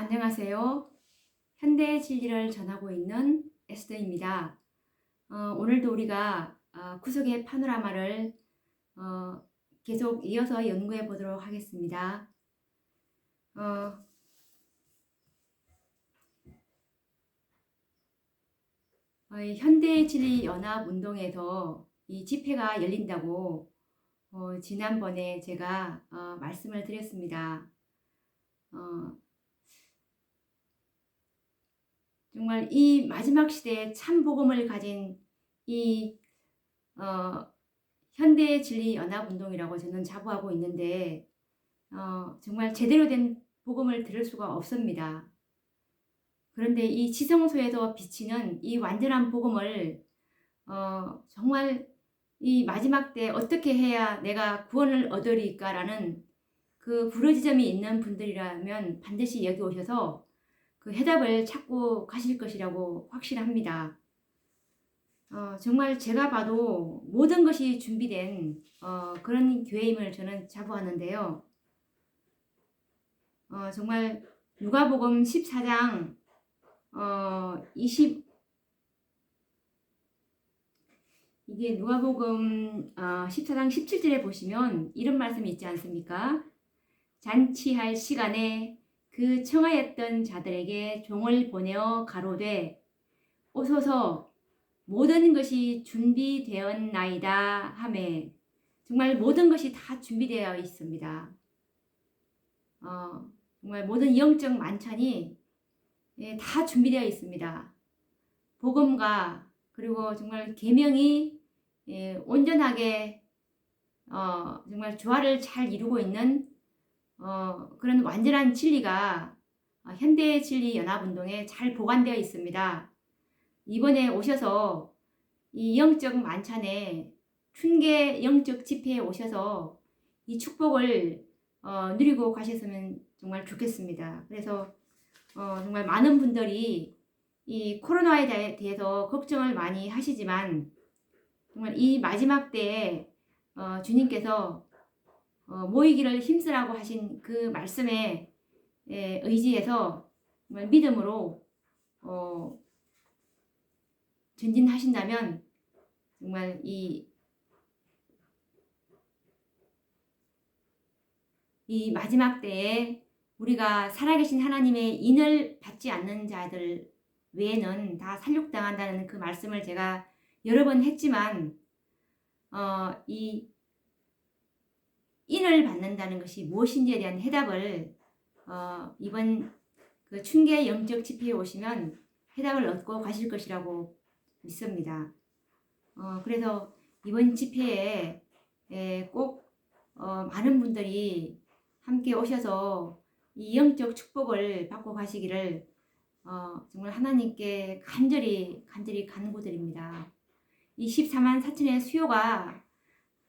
안녕하세요. 현대의 진리를 전하고 있는 에스더입니다. 오늘도 우리가 구속의 파노라마를 계속 이어서 연구해 보도록 하겠습니다. 어, 현대의 진리 연합 운동에서 이 집회가 열린다고 지난번에 제가 말씀을 드렸습니다. 정말 이 마지막 시대에 참 복음을 가진 이 현대 진리 연합 운동이라고 저는 자부하고 있는데 정말 제대로 된 복음을 들을 수가 없습니다. 그런데 이 지성소에서 비치는 이 완전한 복음을 정말 이 마지막 때 어떻게 해야 내가 구원을 얻으리까라는 그 불의지점이 있는 분들이라면 반드시 여기 오셔서 그 해답을 찾고 가실 것이라고 확신합니다. 정말 제가 봐도 모든 것이 준비된 그런 교회임을 저는 자부하는데요. 정말 누가복음 14장 이게 누가복음 14장 17절에 보시면 이런 말씀이 있지 않습니까? 잔치할 시간에 그 청하였던 자들에게 종을 보내어 가로되 오소서 모든 것이 준비되었나이다 하매 정말 모든 것이 다 준비되어 있습니다. 정말 모든 영적 만찬이 다 준비되어 있습니다. 복음과 그리고 정말 계명이 온전하게 정말 조화를 잘 이루고 있는 그런 완전한 진리가 현대 진리 연합운동에 잘 보관되어 있습니다. 이번에 오셔서 이 영적 만찬에 춘계 영적 집회에 오셔서 이 축복을 누리고 가셨으면 정말 좋겠습니다. 그래서 정말 많은 분들이 이 코로나에 대해서 걱정을 많이 하시지만 정말 이 마지막 때에 주님께서 모이기를 힘쓰라고 하신 그 말씀에 의지해서 정말 믿음으로 전진하신다면 정말 이 마지막 때에 우리가 살아계신 하나님의 인을 받지 않는 자들 외에는 다 살육당한다는 그 말씀을 제가 여러 번 했지만 이 인을 받는다는 것이 무엇인지에 대한 해답을 이번 그 춘계 영적 집회에 오시면 해답을 얻고 가실 것이라고 믿습니다. 그래서 이번 집회에 꼭 많은 분들이 함께 오셔서 이 영적 축복을 받고 가시기를 정말 하나님께 간절히 간구드립니다. 이 14만 4천의 수요가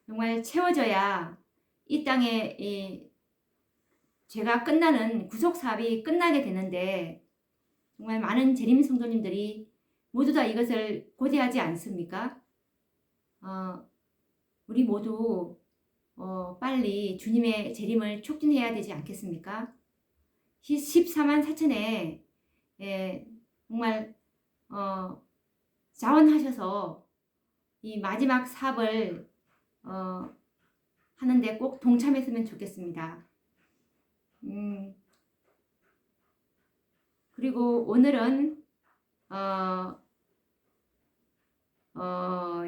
정말 채워져야 이 땅에 죄가 끝나는 구속 사업이 끝나게 되는데 정말 많은 재림 성도님들이 모두 다 이것을 고대하지 않습니까? 우리 모두 빨리 주님의 재림을 촉진해야 되지 않겠습니까? 14만 4천에 정말 자원하셔서 이 마지막 사업을 하는데 꼭 동참했으면 좋겠습니다. 그리고 오늘은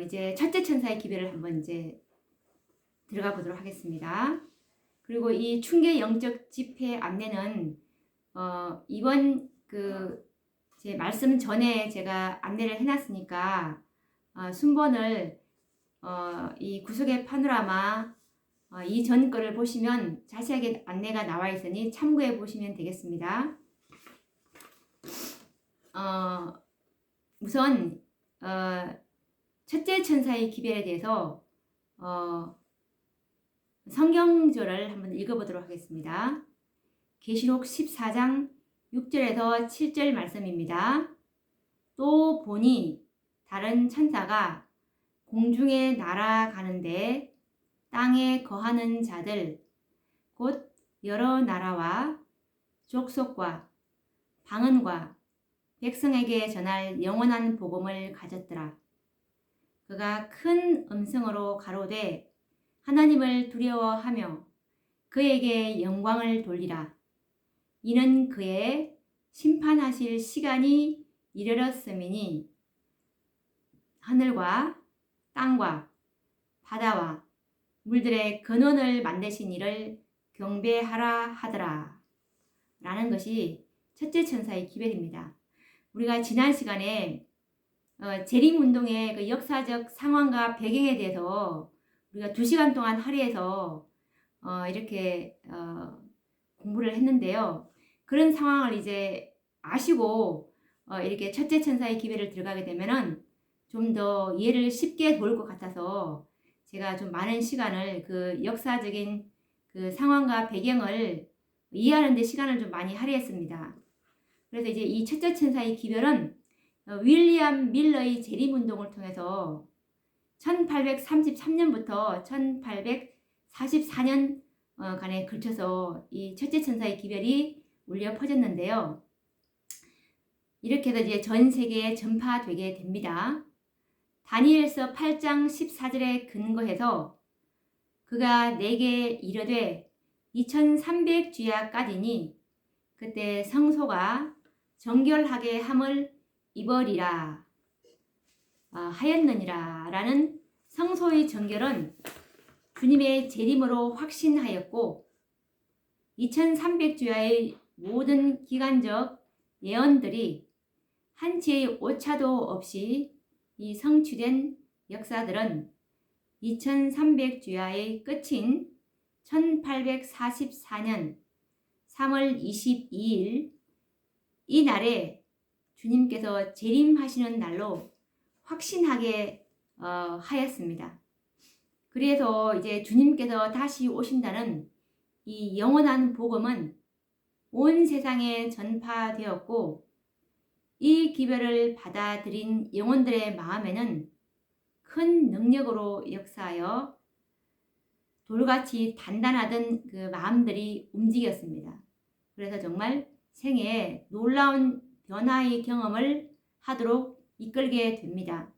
이제 첫째 천사의 기별을 한번 이제 들어가 보도록 하겠습니다. 그리고 이 춘계 영적 집회 안내는 이번 제 말씀 전에 제가 안내를 해놨으니까 순번을 이 구속의 파노라마 이전 거를 보시면 자세하게 안내가 나와 있으니 참고해 보시면 되겠습니다. 우선 첫째 천사의 기별에 대해서 성경절을 한번 읽어보도록 하겠습니다. 계시록 14장 6절에서 7절 말씀입니다. 또 보니 다른 천사가 공중에 날아가는데 땅에 거하는 자들 곧 여러 나라와 족속과 방언과 백성에게 전할 영원한 복음을 가졌더라. 그가 큰 음성으로 가로되 하나님을 두려워하며 그에게 영광을 돌리라. 이는 그의 심판하실 시간이 이르렀음이니 하늘과 땅과 바다와 물들의 근원을 만드신 이를 경배하라 하더라. 라는 것이 첫째 천사의 기별입니다. 우리가 지난 시간에 재림운동의 그 역사적 상황과 배경에 대해서 우리가 2시간 동안 할애해서 이렇게 공부를 했는데요. 그런 상황을 이제 아시고 이렇게 첫째 천사의 기별을 들어가게 되면은 좀 더 이해를 쉽게 도울 것 같아서 제가 좀 많은 시간을 그 역사적인 그 상황과 배경을 이해하는 데 시간을 좀 많이 할애했습니다. 그래서 이제 이 첫째 천사의 기별은 윌리엄 밀러의 재림운동을 통해서 1833년부터 1844년 간에 걸쳐서 이 첫째 천사의 기별이 울려 퍼졌는데요. 이렇게 해서 이제 전 세계에 전파되게 됩니다. 다니엘서 8장 14절에 근거해서 그가 내게 이르되 2300주야까지니 그때 성소가 정결하게 함을 입으리라 하였느니라 라는 성소의 정결은 주님의 재림으로 확신하였고 2300주야의 모든 기간적 예언들이 한치의 오차도 없이 이 성취된 역사들은 2300주야의 끝인 1844년 3월 22일 이 날에 주님께서 재림하시는 날로 확신하게 하였습니다. 그래서 이제 주님께서 다시 오신다는 이 영원한 복음은 온 세상에 전파되었고 이 기별을 받아들인 영혼들의 마음에는 큰 능력으로 역사하여 돌같이 단단하던 그 마음들이 움직였습니다. 그래서 정말 생애에 놀라운 변화의 경험을 하도록 이끌게 됩니다.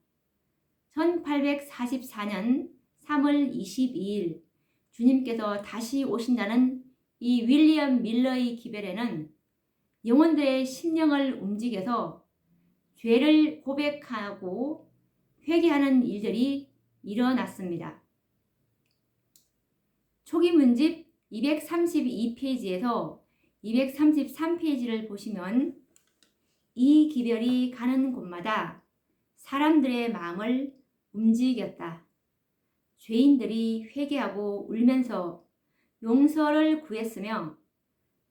1844년 3월 22일 주님께서 다시 오신다는 이 윌리엄 밀러의 기별에는 영혼들의 심령을 움직여서 죄를 고백하고 회개하는 일들이 일어났습니다. 초기 문집 232페이지에서 233페이지를 보시면 이 기별이 가는 곳마다 사람들의 마음을 움직였다. 죄인들이 회개하고 울면서 용서를 구했으며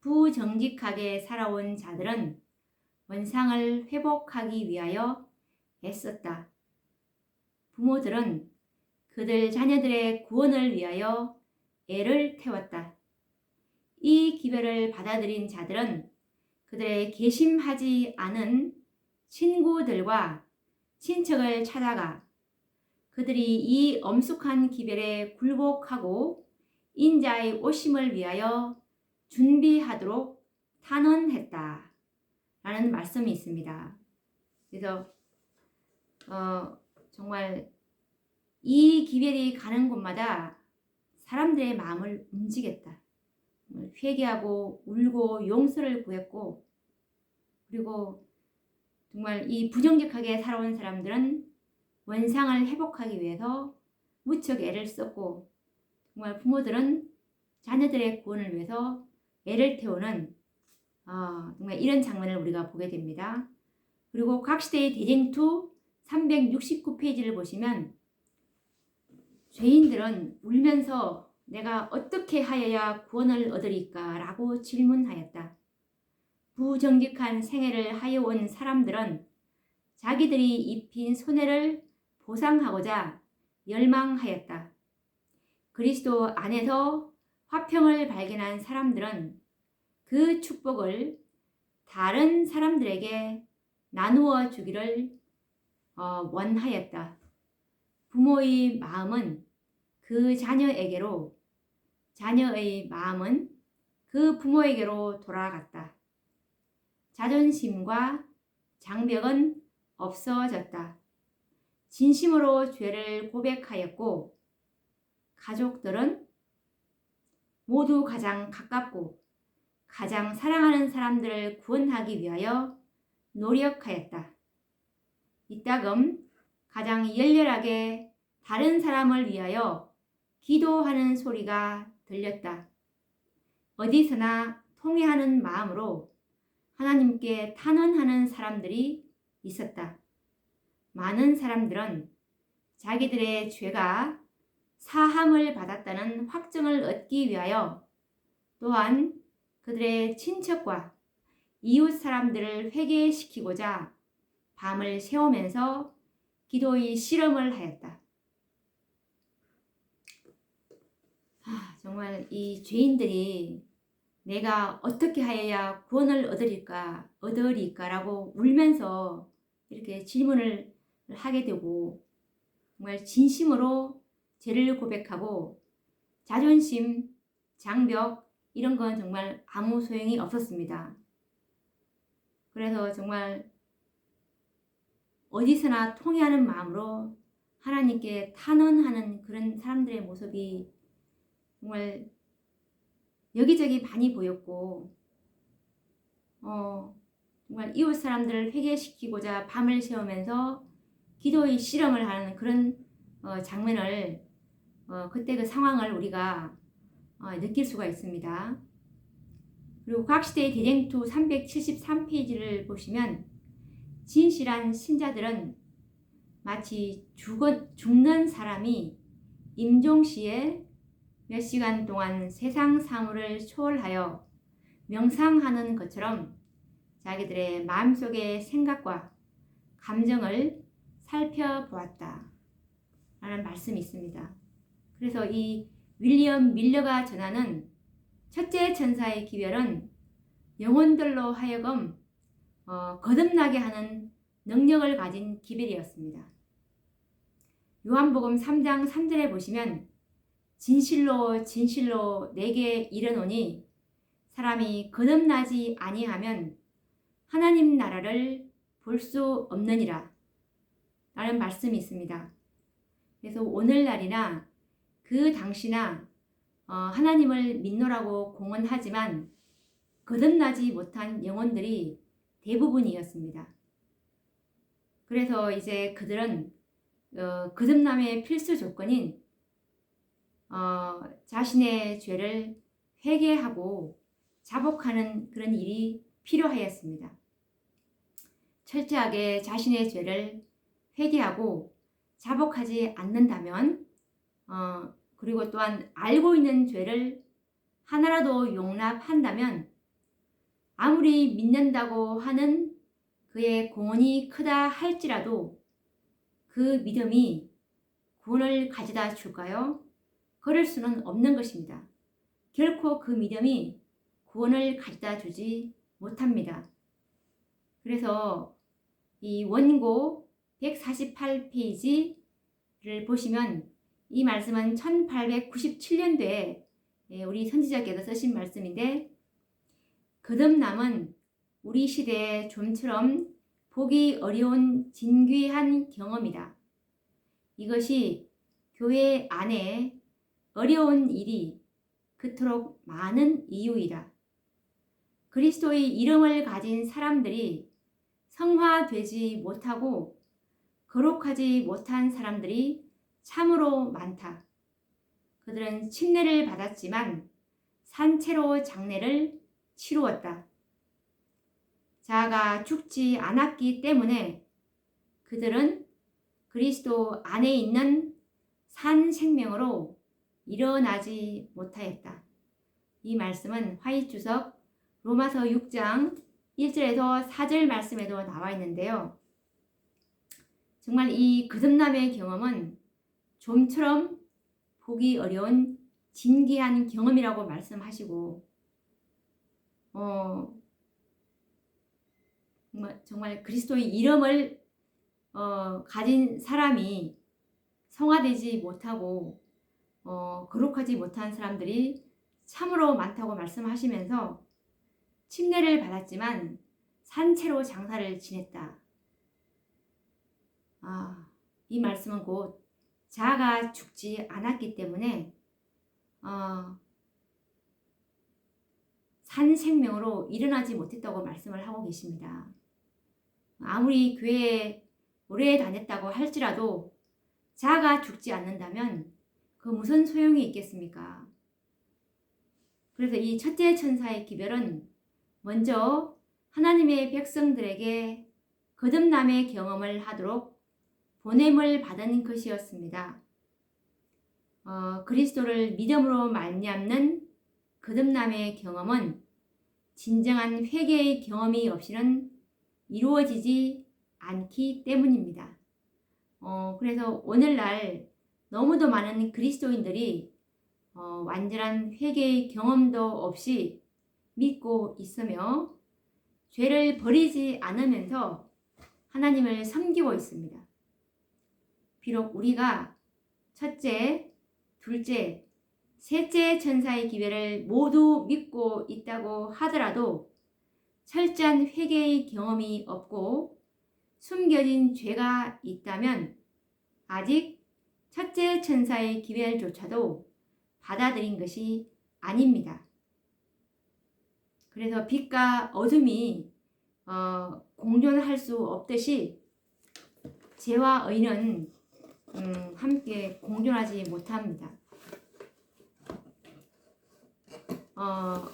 부정직하게 살아온 자들은 원상을 회복하기 위하여 애썼다. 부모들은 그들 자녀들의 구원을 위하여 애를 태웠다. 이 기별을 받아들인 자들은 그들의 개심하지 않은 친구들과 친척을 찾아가 그들이 이 엄숙한 기별에 굴복하고 인자의 오심을 위하여 준비하도록 탄원했다 라는 말씀이 있습니다. 그래서 정말 이 기별이 가는 곳마다 사람들의 마음을 움직였다. 회개하고 울고 용서를 구했고 그리고 정말 이 부정직하게 살아온 사람들은 원상을 회복하기 위해서 무척 애를 썼고 정말 부모들은 자녀들의 구원을 위해서 애를 태우는 정말 이런 장면을 우리가 보게 됩니다. 그리고 각 시대의 대쟁투 369페이지를 보시면 죄인들은 울면서 내가 어떻게 하여야 구원을 얻으리까 라고 질문하였다. 부정직한 생애를 하여온 사람들은 자기들이 입힌 손해를 보상하고자 열망하였다. 그리스도 안에서 화평을 발견한 사람들은 그 축복을 다른 사람들에게 나누어 주기를 원하였다. 부모의 마음은 그 자녀에게로, 자녀의 마음은 그 부모에게로 돌아갔다. 자존심과 장벽은 없어졌다. 진심으로 죄를 고백하였고 가족들은 모두 가장 가깝고 가장 사랑하는 사람들을 구원하기 위하여 노력하였다. 이따금 가장 열렬하게 다른 사람을 위하여 기도하는 소리가 들렸다. 어디서나 통회하는 마음으로 하나님께 탄원하는 사람들이 있었다. 많은 사람들은 자기들의 죄가 사함을 받았다는 확증을 얻기 위하여 또한 그들의 친척과 이웃 사람들을 회개시키고자 밤을 새우면서 기도의 실험을 하였다. 정말 이 죄인들이 내가 어떻게 하여야 구원을 얻으리까라고 울면서 이렇게 질문을 하게 되고 정말 진심으로 죄를 고백하고 자존심, 장벽 이런 건 정말 아무 소용이 없었습니다. 그래서 정말 어디서나 통회하는 마음으로 하나님께 탄원하는 그런 사람들의 모습이 정말 여기저기 많이 보였고 정말 이웃 사람들을 회개시키고자 밤을 새우면서 기도의 실험을 하는 그런 장면을 그때 그 상황을 우리가 느낄 수가 있습니다. 그리고 과학시대의 대쟁투 373페이지를 보시면 진실한 신자들은 마치 죽는 사람이 임종시에 몇 시간 동안 세상 사물을 초월하여 명상하는 것처럼 자기들의 마음속의 생각과 감정을 살펴보았다 라는 말씀이 있습니다. 그래서 이 윌리엄 밀러가 전하는 첫째 천사의 기별은 영혼들로 하여금 거듭나게 하는 능력을 가진 기별이었습니다. 요한복음 3장 3절에 보시면 진실로 진실로 내게 이르노니 사람이 거듭나지 아니하면 하나님 나라를 볼 수 없느니라 라는 말씀이 있습니다. 그래서 오늘날이나 그 당시나 하나님을 믿노라고 공언하지만 거듭나지 못한 영혼들이 대부분이었습니다. 그래서 이제 그들은 거듭남의 필수 조건인 자신의 죄를 회개하고 자복하는 그런 일이 필요하였습니다. 철저하게 자신의 죄를 회개하고 자복하지 않는다면 그리고 또한 알고 있는 죄를 하나라도 용납한다면 아무리 믿는다고 하는 그의 공헌이 크다 할지라도 그 믿음이 구원을 가져다 줄까요? 그럴 수는 없는 것입니다. 결코 그 믿음이 구원을 가져다 주지 못합니다. 그래서 이 원고 148페이지를 보시면 이 말씀은 1897년도에 우리 선지자께서 쓰신 말씀인데 거듭남은 우리 시대에 좀처럼 보기 어려운 진귀한 경험이다. 이것이 교회 안에 어려운 일이 그토록 많은 이유이다. 그리스도의 이름을 가진 사람들이 성화되지 못하고 거룩하지 못한 사람들이 참으로 많다. 그들은 침례를 받았지만 산채로 장례를 치루었다. 자아가 죽지 않았기 때문에 그들은 그리스도 안에 있는 산 생명으로 일어나지 못하였다. 이 말씀은 화이트주석 로마서 6장 1절에서 4절 말씀에도 나와 있는데요. 정말 이 거듭남의 경험은 좀처럼 보기 어려운 진귀한 경험이라고 말씀하시고 정말 그리스도의 이름을 가진 사람이 성화되지 못하고 거룩하지 못한 사람들이 참으로 많다고 말씀하시면서 침례를 받았지만 산채로 장사를 지냈다. 이 말씀은 곧 자아가 죽지 않았기 때문에 산 생명으로 일어나지 못했다고 말씀을 하고 계십니다. 아무리 교회에 오래 다녔다고 할지라도 자아가 죽지 않는다면 그 무슨 소용이 있겠습니까? 그래서 이 첫째 천사의 기별은 먼저 하나님의 백성들에게 거듭남의 경험을 하도록 보냄을 받은 것이었습니다. 그리스도를 믿음으로 말미암는 거듭남의 경험은 진정한 회개의 경험이 없이는 이루어지지 않기 때문입니다. 그래서 오늘날 너무도 많은 그리스도인들이 완전한 회개의 경험도 없이 믿고 있으며 죄를 버리지 않으면서 하나님을 섬기고 있습니다. 비록 우리가 첫째, 둘째, 셋째 천사의 기별을 모두 믿고 있다고 하더라도 철저한 회개의 경험이 없고 숨겨진 죄가 있다면 아직 첫째 천사의 기별조차도 받아들인 것이 아닙니다. 그래서 빛과 어둠이 공존할 수 없듯이 죄와 의는 함께 공존하지 못합니다.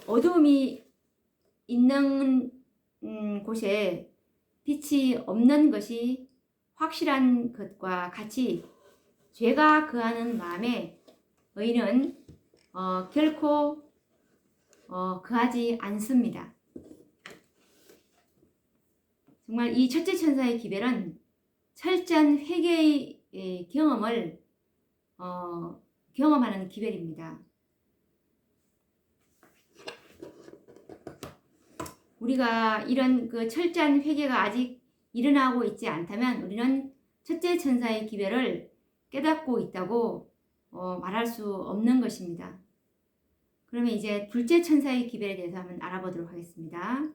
어둠이 있는 곳에 빛이 없는 것이 확실한 것과 같이 죄가 거하는 마음에 의는 결코 거하지 않습니다. 정말 이 첫째 천사의 기별은 철저한 회개의 경험을 경험하는 기별입니다. 우리가 이런 그 철저한 회개가 아직 일어나고 있지 않다면 우리는 첫째 천사의 기별을 깨닫고 있다고 말할 수 없는 것입니다. 그러면 이제 둘째 천사의 기별에 대해서 한번 알아보도록 하겠습니다.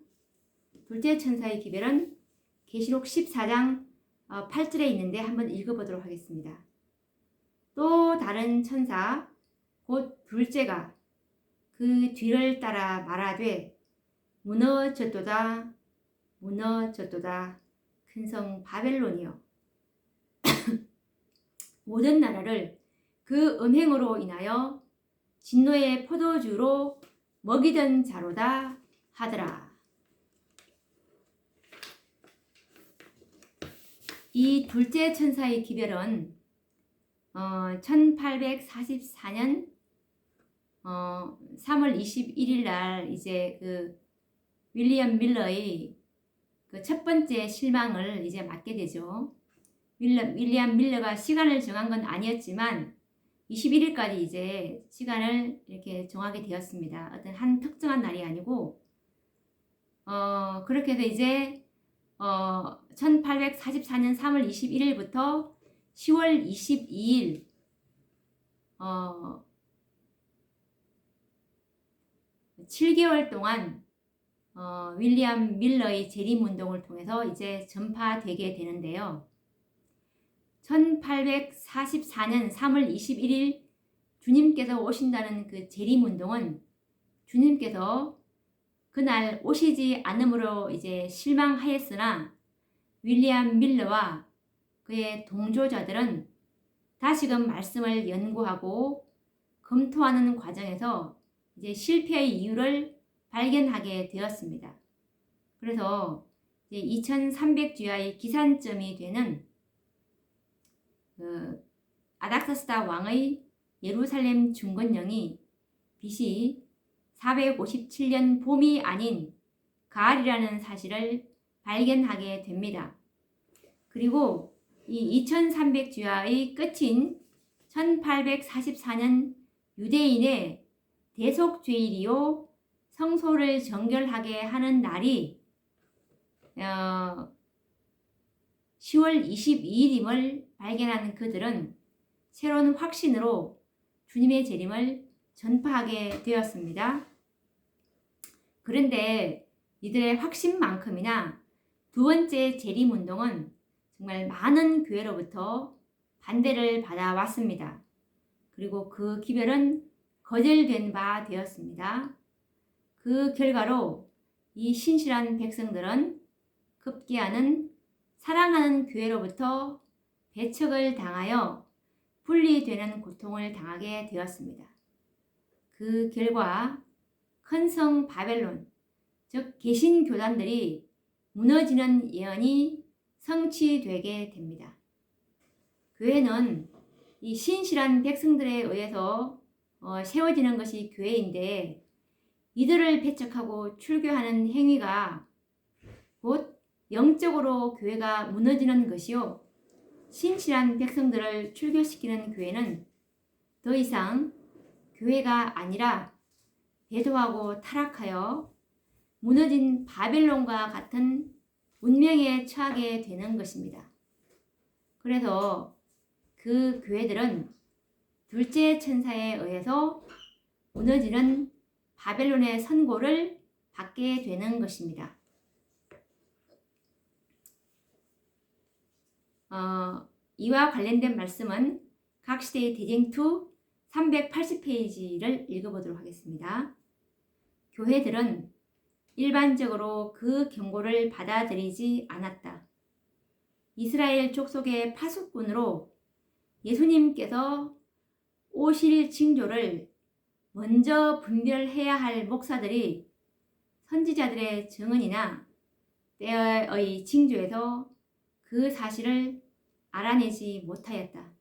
둘째 천사의 기별은 계시록 14장 8절에 있는데 한번 읽어보도록 하겠습니다. 또 다른 천사 곧 둘째가 그 뒤를 따라 말하되 무너졌도다 무너졌도다 큰 성 바벨론이여 모든 나라를 그 음행으로 인하여 진노의 포도주로 먹이던 자로다 하더라. 이 둘째 천사의 기별은 1844년 3월 21일 날 이제 그 윌리엄 밀러의 그 첫 번째 실망을 이제 맞게 되죠. 윌리엄 밀러가 시간을 정한 건 아니었지만 21일까지 이제 시간을 이렇게 정하게 되었습니다. 어떤 한 특정한 날이 아니고 그렇게 해서 이제 1844년 3월 21일부터 10월 22일 7개월 동안 윌리엄 밀러의 재림운동을 통해서 이제 전파되게 되는데요. 1844년 3월 21일 주님께서 오신다는 그 재림운동은 주님께서 그날 오시지 않음으로 이제 실망하였으나 윌리엄 밀러와 그의 동조자들은 다시금 말씀을 연구하고 검토하는 과정에서 이제 실패의 이유를 발견하게 되었습니다. 그래서 이제 2300주야의 기산점이 되는 그 아닥사스다 왕의 예루살렘 중건령이 BC 457년 봄이 아닌 가을이라는 사실을 발견하게 됩니다. 그리고 이 2300주야의 끝인 1844년 유대인의 대속죄일이요 성소를 정결하게 하는 날이 10월 22일임을 발견하는 그들은 새로운 확신으로 주님의 재림을 전파하게 되었습니다. 그런데 이들의 확신만큼이나 두 번째 재림운동은 정말 많은 교회로부터 반대를 받아왔습니다. 그리고 그 기별은 거절된 바 되었습니다. 그 결과로 이 신실한 백성들은 급기야는 사랑하는 교회로부터 배척을 당하여 분리되는 고통을 당하게 되었습니다. 그 결과 큰 성 바벨론, 즉 개신교단들이 무너지는 예언이 성취되게 됩니다. 교회는 이 신실한 백성들에 의해서 세워지는 것이 교회인데, 이들을 배척하고 출교하는 행위가 곧 영적으로 교회가 무너지는 것이요, 신실한 백성들을 출교시키는 교회는 더 이상 교회가 아니라 배도하고 타락하여 무너진 바벨론과 같은 운명에 처하게 되는 것입니다. 그래서 그 교회들은 둘째 천사에 의해서 무너지는 바벨론의 선고를 받게 되는 것입니다. 이와 관련된 말씀은 각시대의 대쟁투 380페이지를 읽어보도록 하겠습니다. 교회들은 일반적으로 그 경고를 받아들이지 않았다. 이스라엘 족속의 파수꾼으로 예수님께서 오실 징조를 먼저 분별해야 할 목사들이 선지자들의 증언이나 때의 징조에서 그 사실을 알아내지 못하였다.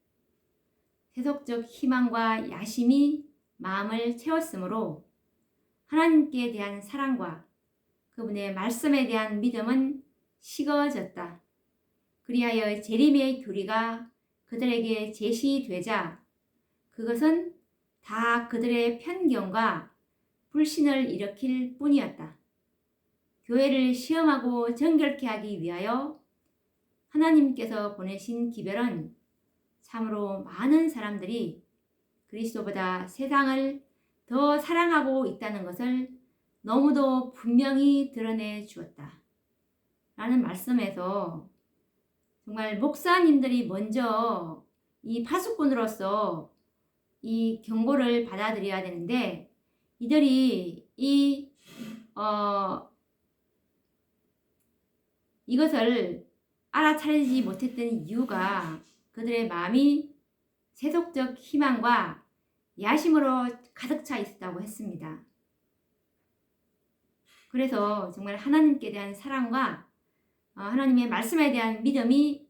세속적 희망과 야심이 마음을 채웠으므로 하나님께 대한 사랑과 그분의 말씀에 대한 믿음은 식어졌다. 그리하여 재림의 교리가 그들에게 제시되자 그것은 다 그들의 편견과 불신을 일으킬 뿐이었다. 교회를 시험하고 정결케 하기 위하여 하나님께서 보내신 기별은 참으로 많은 사람들이 그리스도보다 세상을 더 사랑하고 있다는 것을 너무도 분명히 드러내 주었다. 라는 말씀에서 정말 목사님들이 먼저 이 파수꾼으로서 이 경고를 받아들여야 되는데, 이들이 이것을 알아차리지 못했던 이유가 그들의 마음이 세속적 희망과 야심으로 가득 차 있었다고 했습니다. 그래서 정말 하나님께 대한 사랑과 하나님의 말씀에 대한 믿음이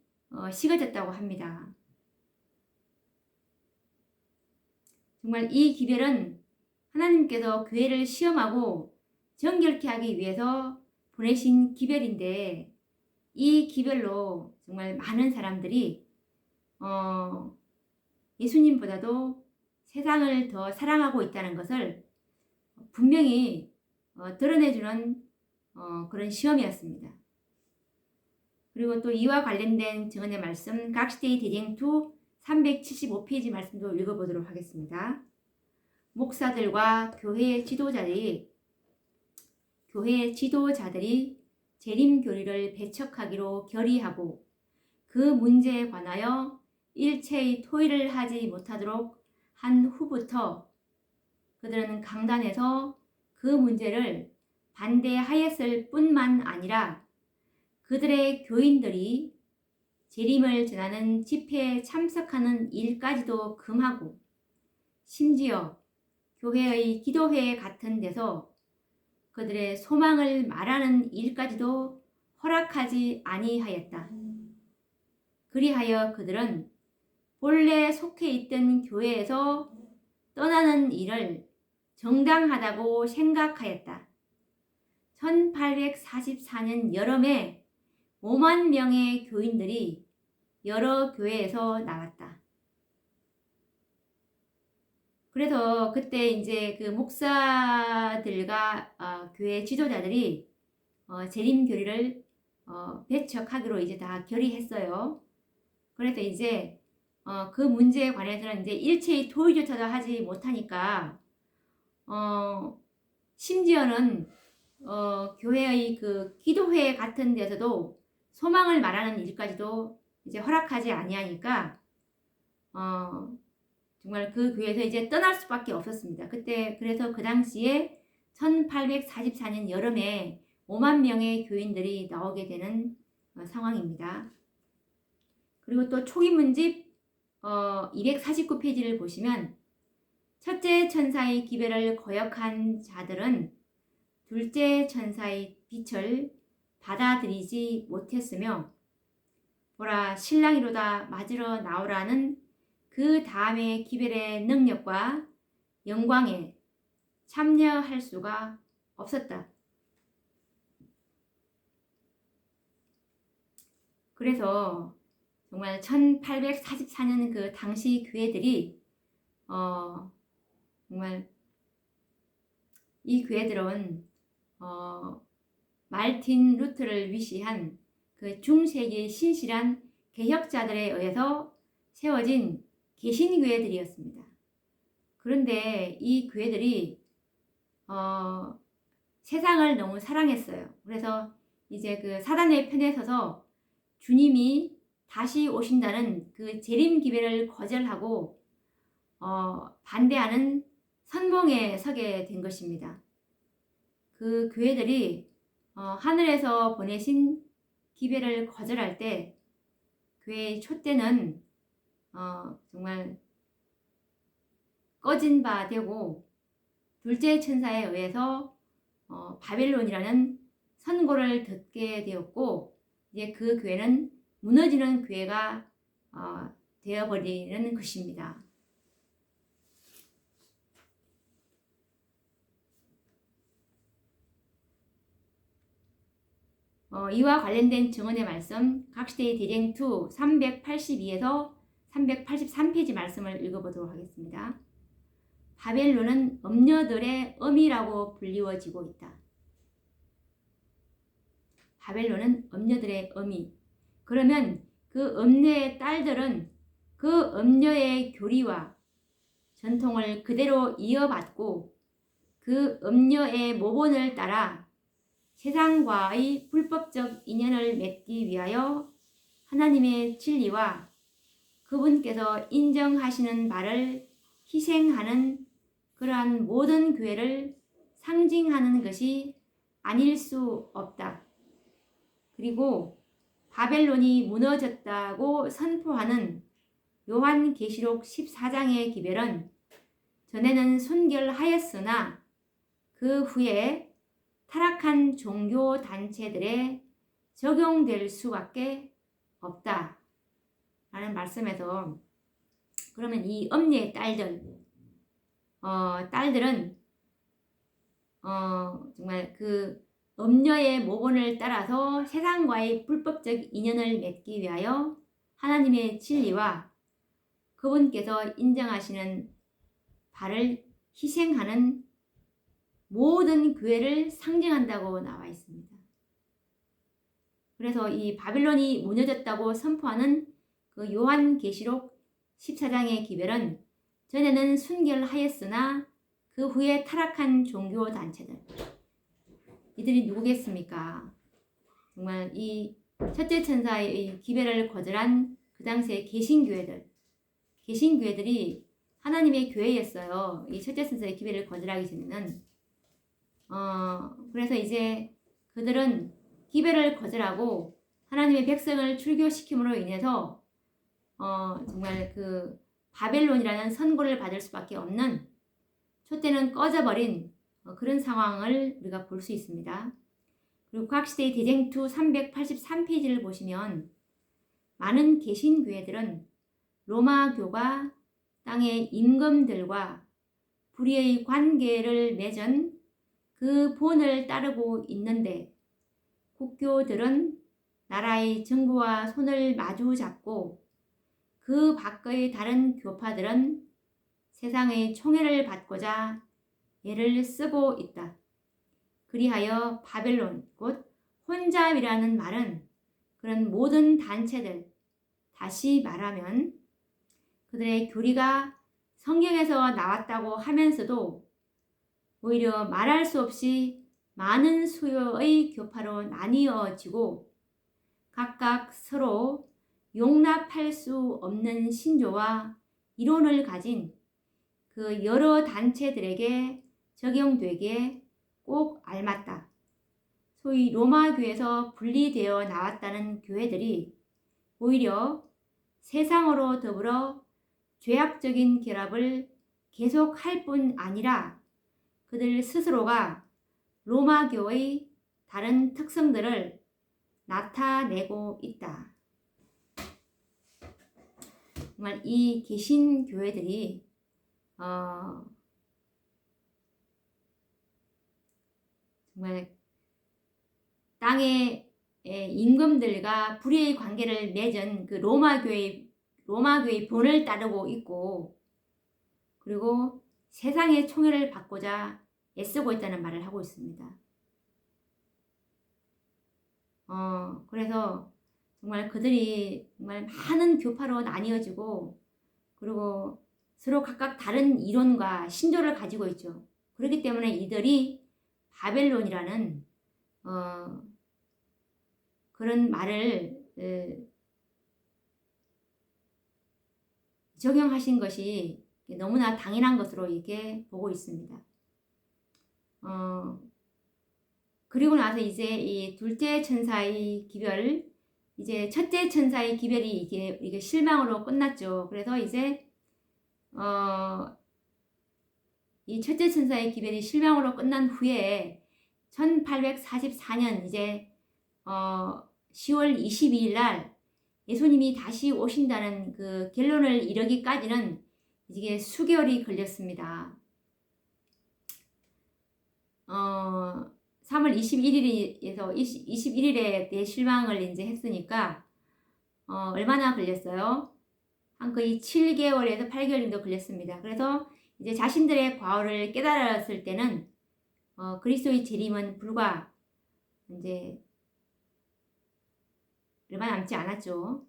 식어졌다고 합니다. 정말 이 기별은 하나님께서 교회를 시험하고 정결케 하기 위해서 보내신 기별인데, 이 기별로 정말 많은 사람들이 예수님보다도 세상을 더 사랑하고 있다는 것을 분명히 드러내주는 그런 시험이었습니다. 그리고 또 이와 관련된 증언의 말씀 각시대의 대쟁투 375페이지 말씀도 읽어보도록 하겠습니다. 목사들과 교회 지도자들이 재림 교리를 배척하기로 결의하고 그 문제에 관하여 일체의 토의를 하지 못하도록 한 후부터 그들은 강단에서 그 문제를 반대하였을 뿐만 아니라 그들의 교인들이 재림을 전하는 집회에 참석하는 일까지도 금하고 심지어 교회의 기도회 같은 데서 그들의 소망을 말하는 일까지도 허락하지 아니하였다. 그리하여 그들은 본래 속해 있던 교회에서 떠나는 일을 정당하다고 생각하였다. 1844년 여름에 5만 명의 교인들이 여러 교회에서 나왔다. 그래서 그때 이제 그 목사들과 교회 지도자들이 재림 교리를 배척하기로 이제 다 결의했어요. 그래서 이제 그 문제에 관해서는 이제 일체의 토의조차도 하지 못하니까 심지어는 교회의 그 기도회 같은 데서도 소망을 말하는 일까지도 이제 허락하지 아니하니까 정말 그 교회에서 이제 떠날 수밖에 없었습니다. 그때 그래서 그 당시에 1844년 여름에 5만 명의 교인들이 나오게 되는 상황입니다. 그리고 또 초기 문집 249페이지를 보시면 첫째 천사의 기별을 거역한 자들은 둘째 천사의 빛을 받아들이지 못했으며 보라 신랑이로다 맞으러 나오라는 그 다음의 기별의 능력과 영광에 참여할 수가 없었다. 그래서 정말 1844년 그 당시 교회들이 정말 이 교회들은 말틴 루터를 위시한 그 중세기의 신실한 개혁자들에 의해서 세워진 개신교회들이었습니다. 그런데 이 교회들이 세상을 너무 사랑했어요. 그래서 이제 그 사단의 편에 서서 주님이 다시 오신다는 그 재림 기별을 거절하고 반대하는 선봉에 서게 된 것입니다. 그 교회들이 하늘에서 보내신 기별을 거절할 때 교회의 촛대는 정말 꺼진 바 되고 둘째 천사에 의해서 바벨론이라는 선고를 듣게 되었고 이제 그 교회는 무너지는 교회가 되어버리는 것입니다. 이와 관련된 증언의 말씀 각시대의 대쟁2 382에서 383페이지 말씀을 읽어보도록 하겠습니다. 바벨론은 엄녀들의 엄이라고 불리워지고 있다. 바벨론은 엄녀들의 엄이. 그러면 그 엄녀의 딸들은 그 엄녀의 교리와 전통을 그대로 이어받고 그 엄녀의 모본을 따라 세상과의 불법적 인연을 맺기 위하여 하나님의 진리와 그분께서 인정하시는 바를 희생하는 그러한 모든 교회를 상징하는 것이 아닐 수 없다. 그리고 바벨론이 무너졌다고 선포하는 요한계시록 14장의 기별은 전에는 순결하였으나 그 후에 타락한 종교 단체들에 적용될 수밖에 없다. 라는 말씀에서 그러면 이 엄녀의 딸들은 정말 그 엄녀의 모본을 따라서 세상과의 불법적 인연을 맺기 위하여 하나님의 진리와 그분께서 인정하시는 바를 희생하는 모든 교회를 상징한다고 나와 있습니다. 그래서 이 바빌론이 무너졌다고 선포하는 그 요한계시록 14장의 기별은 전에는 순결하였으나 그 후에 타락한 종교단체들, 이들이 누구겠습니까? 정말 이 첫째 천사의 기별을 거절한 그 당시의 개신교회들이 하나님의 교회였어요. 이 첫째 천사의 기별을 거절하기 전에는 그래서 이제 그들은 기별을 거절하고 하나님의 백성을 출교시킴으로 인해서 정말 그 바벨론이라는 선고를 받을 수밖에 없는 촛대는 꺼져버린 그런 상황을 우리가 볼 수 있습니다. 그리고 각시대의 대쟁투 383페이지를 보시면 많은 개신교회들은 로마교가 땅의 임금들과 불의의 관계를 맺은 그 본을 따르고 있는데 국교들은 나라의 정부와 손을 마주 잡고 그 밖의 다른 교파들은 세상의 총애를 받고자 애를 쓰고 있다. 그리하여 바벨론 곧 혼잡이라는 말은 그런 모든 단체들, 다시 말하면 그들의 교리가 성경에서 나왔다고 하면서도 오히려 말할 수 없이 많은 수요의 교파로 나뉘어지고 각각 서로 용납할 수 없는 신조와 이론을 가진 그 여러 단체들에게 적용되기에 꼭 알맞다. 소위 로마 교회에서 분리되어 나왔다는 교회들이 오히려 세상으로 더불어 죄악적인 결합을 계속할 뿐 아니라 그들 스스로가 로마 교회의 다른 특성들을 나타내고 있다. 정말 이 개신 교회들이 정말 땅의 임금들과 불의의 관계를 맺은 그 로마 교회의 본을 따르고 있고, 그리고 세상의 총애를 받고자 애쓰고 있다는 말을 하고 있습니다. 그래서 정말 그들이 정말 많은 교파로 나뉘어지고, 그리고 서로 각각 다른 이론과 신조를 가지고 있죠. 그렇기 때문에 이들이 바벨론이라는 그런 말을 적용하신 것이 너무나 당연한 것으로 이렇게 보고 있습니다. 그리고 나서 이제 이 둘째 천사의 기별, 이제 첫째 천사의 기별이 이게 실망으로 끝났죠. 그래서 이제 이 첫째 천사의 기별이 실망으로 끝난 후에 1844년 이제 10월 22일 날 예수님이 다시 오신다는 그 결론을 이르기까지는 이게 수개월이 걸렸습니다. 3월 21일에서 21일에 내 실망을 이제 했으니까 얼마나 걸렸어요? 한 거의 7개월에서 8개월 정도 걸렸습니다. 그래서 이제 자신들의 과오를 깨달았을 때는 그리스도의 재림은 불과 이제 얼마 남지 않았죠.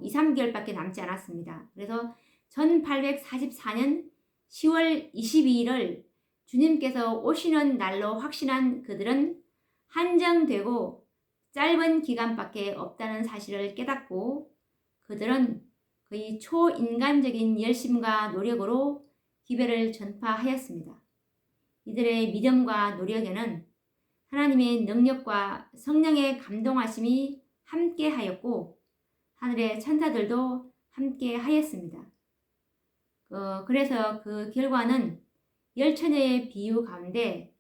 2, 3개월밖에 남지 않았습니다. 그래서 1844년 10월 22일을 주님께서 오시는 날로 확신한 그들은 한정되고 짧은 기간밖에 없다는 사실을 깨닫고 그들은 거의 초인간적인 열심과 노력으로 기별을 전파하였습니다. 이들의 믿음과 노력에는 하나님의 능력과 성령의 감동하심이 함께 하였고 하늘의 천사들도 함께 하였습니다. 그래서 그 결과는 열처녀의 비유 가운데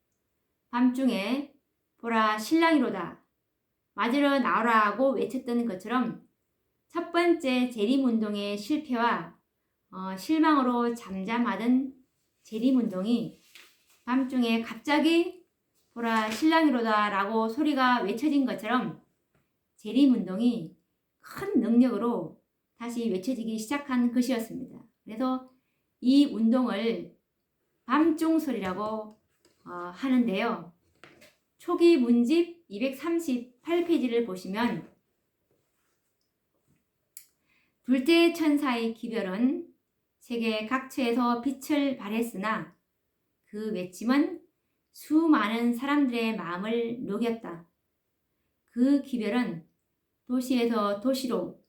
밤중에 보라 신랑이로다 맞으러 나오라 하고 외쳤던 것처럼 첫 번째 재림운동의 실패와 실망으로 잠잠하던 재림운동이 밤중에 갑자기 보라 신랑이로다 라고 소리가 외쳐진 것처럼 재림운동이 큰 능력으로 다시 외쳐지기 시작한 것이었습니다. 그래서 이 운동을 밤중설이라고 하는데요. 초기 문집 238페이지를 보시면 둘째 천사의 기별은 세계 각처에서 빛을 발했으나 그 외침은 수많은 사람들의 마음을 녹였다. 그 기별은 도시에서 도시로,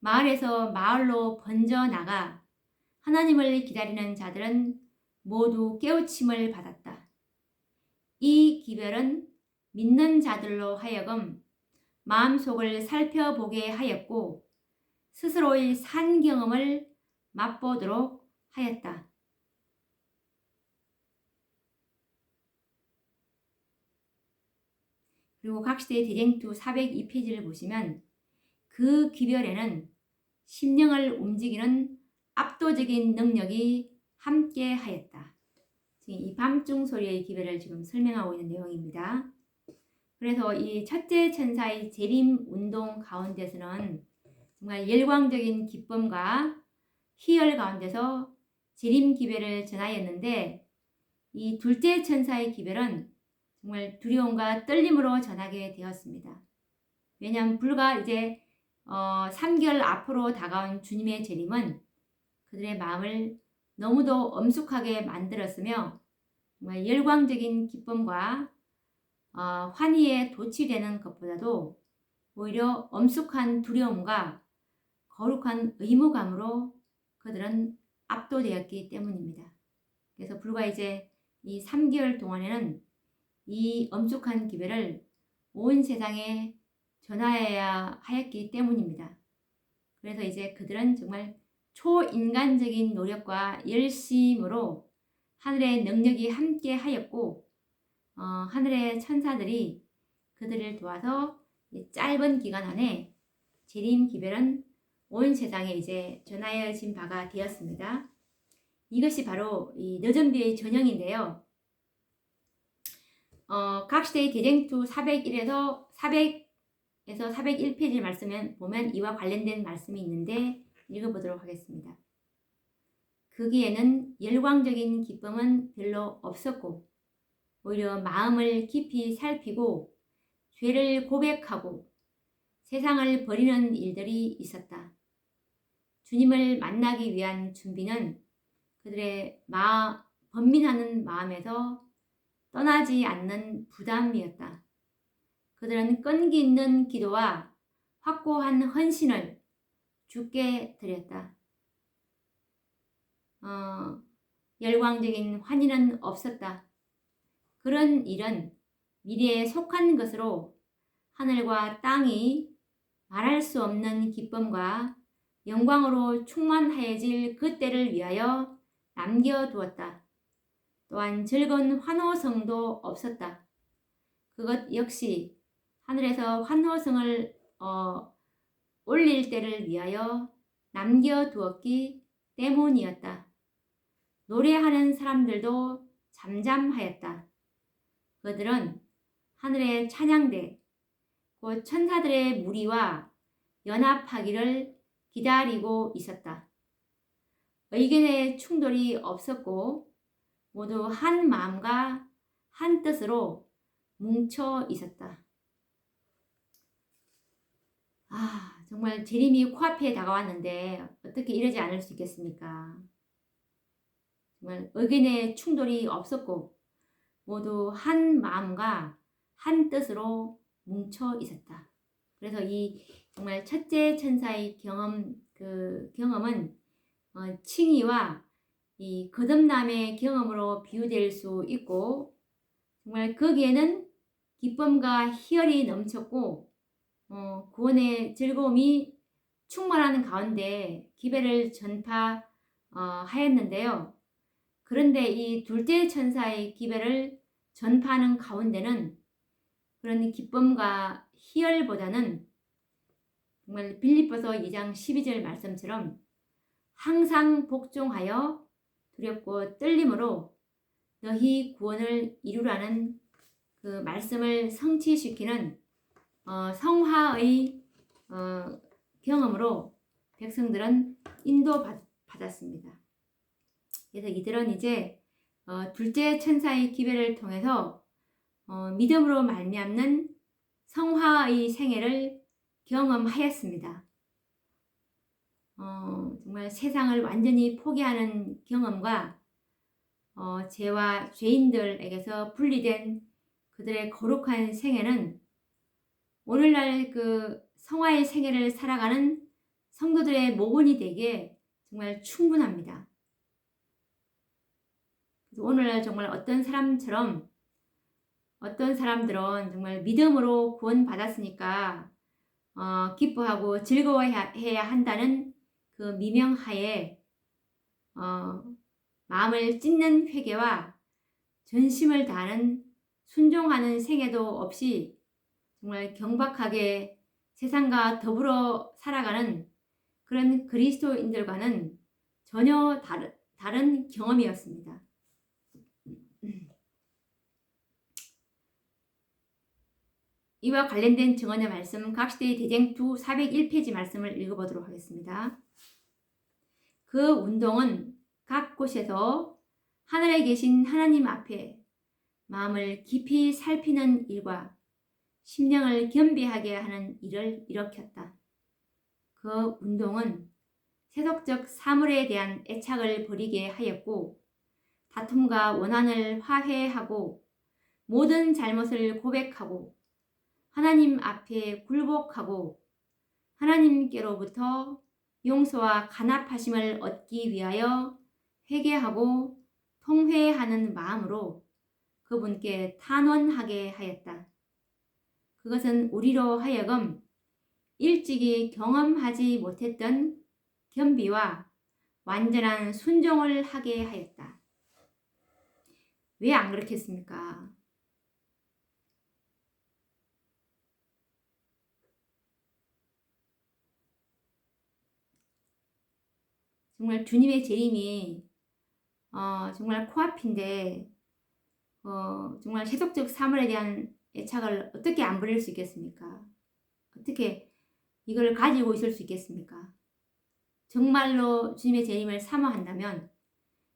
마을에서 마을로 번져나가 하나님을 기다리는 자들은 모두 깨우침을 받았다. 이 기별은 믿는 자들로 하여금 마음속을 살펴보게 하였고 스스로의 산 경험을 맛보도록 하였다. 그리고 각시대 대쟁투 402페이지를 보시면 그 기별에는 심령을 움직이는 압도적인 능력이 함께 하였다. 이 밤중 소리의 기별을 지금 설명하고 있는 내용입니다. 그래서 이 첫째 천사의 재림 운동 가운데서는 정말 열광적인 기쁨과 희열 가운데서 재림 기별을 전하였는데 이 둘째 천사의 기별은 정말 두려움과 떨림으로 전하게 되었습니다. 왜냐하면 불과 이제 3개월 앞으로 다가온 주님의 재림은 그들의 마음을 너무도 엄숙하게 만들었으며 정말 열광적인 기쁨과 환희에 도취되는 것보다도 오히려 엄숙한 두려움과 거룩한 의무감으로 그들은 압도되었기 때문입니다. 그래서 불과 이제 이 3개월 동안에는 이 엄숙한 기별을 온 세상에 전하여야 하였기 때문입니다. 그래서 이제 그들은 정말 초인간적인 노력과 열심으로 하늘의 능력이 함께 하였고 하늘의 천사들이 그들을 도와서 짧은 기간 안에 재림 기별은 온 세상에 이제 전하여진 바가 되었습니다. 이것이 바로 이 늦은비의 전형인데요. 각 시대의 대쟁투 401에서 401페이지 말씀을 보면 이와 관련된 말씀이 있는데 읽어보도록 하겠습니다. 거기에는 열광적인 기쁨은 별로 없었고 오히려 마음을 깊이 살피고 죄를 고백하고 세상을 버리는 일들이 있었다. 주님을 만나기 위한 준비는 그들의 번민하는 마음에서 떠나지 않는 부담이었다. 그들은 끈기 있는 기도와 확고한 헌신을 주께 드렸다. 열광적인 환희는 없었다. 그런 일은 미래에 속한 것으로 하늘과 땅이 말할 수 없는 기쁨과 영광으로 충만하여질 그때를 위하여 남겨두었다. 또한 즐거운 환호성도 없었다. 그것 역시 하늘에서 환호성을 올릴 때를 위하여 남겨두었기 때문이었다. 노래하는 사람들도 잠잠하였다. 그들은 하늘의 찬양대, 곧 천사들의 무리와 연합하기를 기다리고 있었다. 의견의 충돌이 없었고 모두 한 마음과 한 뜻으로 뭉쳐 있었다. 정말 재림이 코앞에 다가왔는데 어떻게 이러지 않을 수 있겠습니까? 정말 의견의 충돌이 없었고 모두 한 마음과 한 뜻으로 뭉쳐 있었다. 그래서 이 정말 첫째 천사의 경험은 칭의와 이 거듭남의 경험으로 비유될 수 있고 정말 거기에는 기쁨과 희열이 넘쳤고 구원의 즐거움이 충만하는 가운데 기별을 전파하였는데요. 그런데 이 둘째 천사의 기별을 전파하는 가운데는 그런 기쁨과 희열보다는 정말 빌립보서 2장 12절 말씀처럼 항상 복종하여 두렵고 떨림으로 너희 구원을 이루라는 그 말씀을 성취시키는 성화의 경험으로 백성들은 인도받았습니다. 그래서 이들은 이제 둘째 천사의 기별을 통해서 믿음으로 말미암는 성화의 생애를 경험하였습니다. 정말 세상을 완전히 포기하는 경험과 죄와 죄인들에게서 분리된 그들의 거룩한 생애는 오늘날 그 성화의 생애를 살아가는 성도들의 모본이 되기에 정말 충분합니다. 그래서 오늘날 정말 어떤 사람들은 정말 믿음으로 구원받았으니까 기뻐하고 즐거워해야 한다는 그 미명하에 마음을 찢는 회개와 전심을 다하는 순종하는 생애도 없이 정말 경박하게 세상과 더불어 살아가는 그런 그리스도인들과는 전혀 다른 경험이었습니다. 이와 관련된 증언의 말씀 각시대의 대쟁투 401페이지 말씀을 읽어보도록 하겠습니다. 그 운동은 각 곳에서 하늘에 계신 하나님 앞에 마음을 깊이 살피는 일과 심령을 겸비하게 하는 일을 일으켰다. 그 운동은 세속적 사물에 대한 애착을 버리게 하였고 다툼과 원한을 화해하고 모든 잘못을 고백하고 하나님 앞에 굴복하고 하나님께로부터 용서와 간합하심을 얻기 위하여 회개하고 통회하는 마음으로 그분께 탄원하게 하였다. 그것은 우리로 하여금 일찍이 경험하지 못했던 겸비와 완전한 순종을 하게 하였다. 왜 안 그렇겠습니까? 정말 주님의 재림이 정말 코앞인데 정말 세속적 사물에 대한 애착을 어떻게 안 버릴 수 있겠습니까? 어떻게 이걸 가지고 있을 수 있겠습니까? 정말로 주님의 재림을 사모한다면,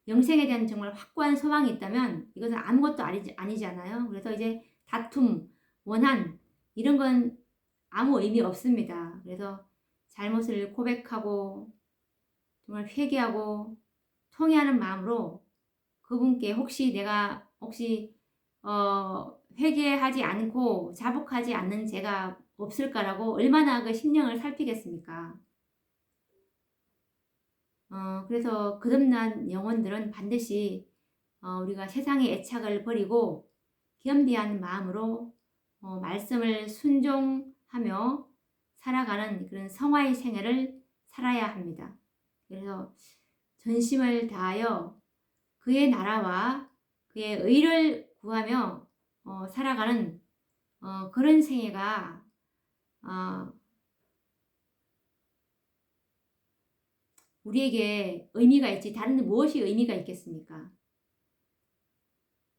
영생에 대한 정말 확고한 소망이 있다면 이것은 아무것도 아니잖아요. 그래서 이제 다툼, 원한 이런 건 아무 의미 없습니다. 그래서 잘못을 고백하고 정말 회개하고 통회하는 마음으로 그분께 내가 회개하지 않고 자복하지 않는 죄가 없을까라고 얼마나 그 심령을 살피겠습니까? 그래서 거듭난 영혼들은 반드시 우리가 세상의 애착을 버리고 겸비한 마음으로 말씀을 순종하며 살아가는 그런 성화의 생애를 살아야 합니다. 그래서 전심을 다하여 그의 나라와 그의 의를 구하며 살아가는 그런 생애가 우리에게 의미가 있지 다른 무엇이 의미가 있겠습니까?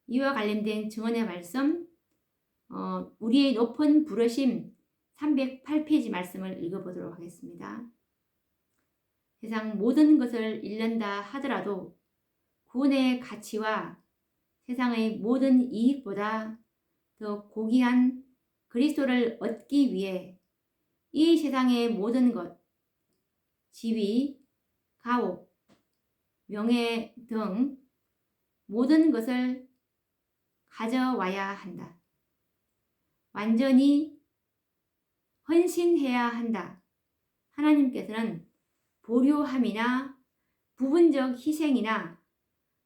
이와 관련된 증언의 말씀, 우리의 높은 부르심 308페이지 말씀을 읽어보도록 하겠습니다. 세상 모든 것을 잃는다 하더라도 구원의 가치와 세상의 모든 이익보다 더 고귀한 그리스도를 얻기 위해 이 세상의 모든 것, 지위, 가옥, 명예 등 모든 것을 가져와야 한다. 완전히 헌신해야 한다. 하나님께서는 보류함이나 부분적 희생이나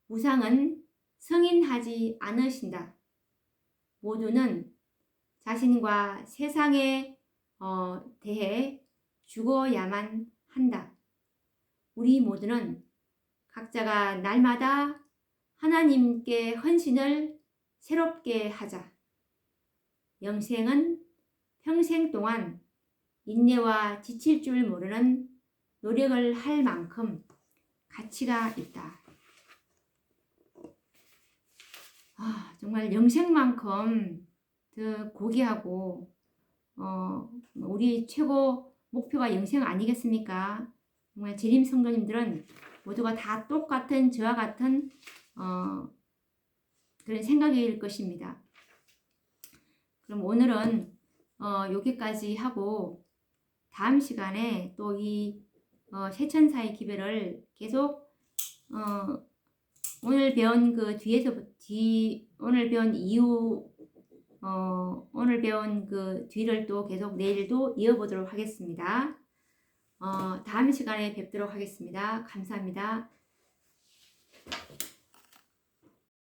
우상은 승인하지 않으신다. 모두는 자신과 세상에 대해 죽어야만 한다. 우리 모두는 각자가 날마다 하나님께 헌신을 새롭게 하자. 영생은 평생 동안 인내와 지칠 줄 모르는 노력을 할 만큼 가치가 있다. 정말 영생만큼 더 고귀하고 우리 최고 목표가 영생 아니겠습니까? 정말 재림 성도님들은 모두가 다 똑같은 저와 같은 그런 생각일 것입니다. 그럼 오늘은 여기까지 하고 다음 시간에 또 이 세천사의 기별을 계속 오늘 배운 그 오늘 배운 이후 오늘 배운 그 뒤를 또 계속 내일도 이어보도록 하겠습니다. 다음 시간에 뵙도록 하겠습니다. 감사합니다.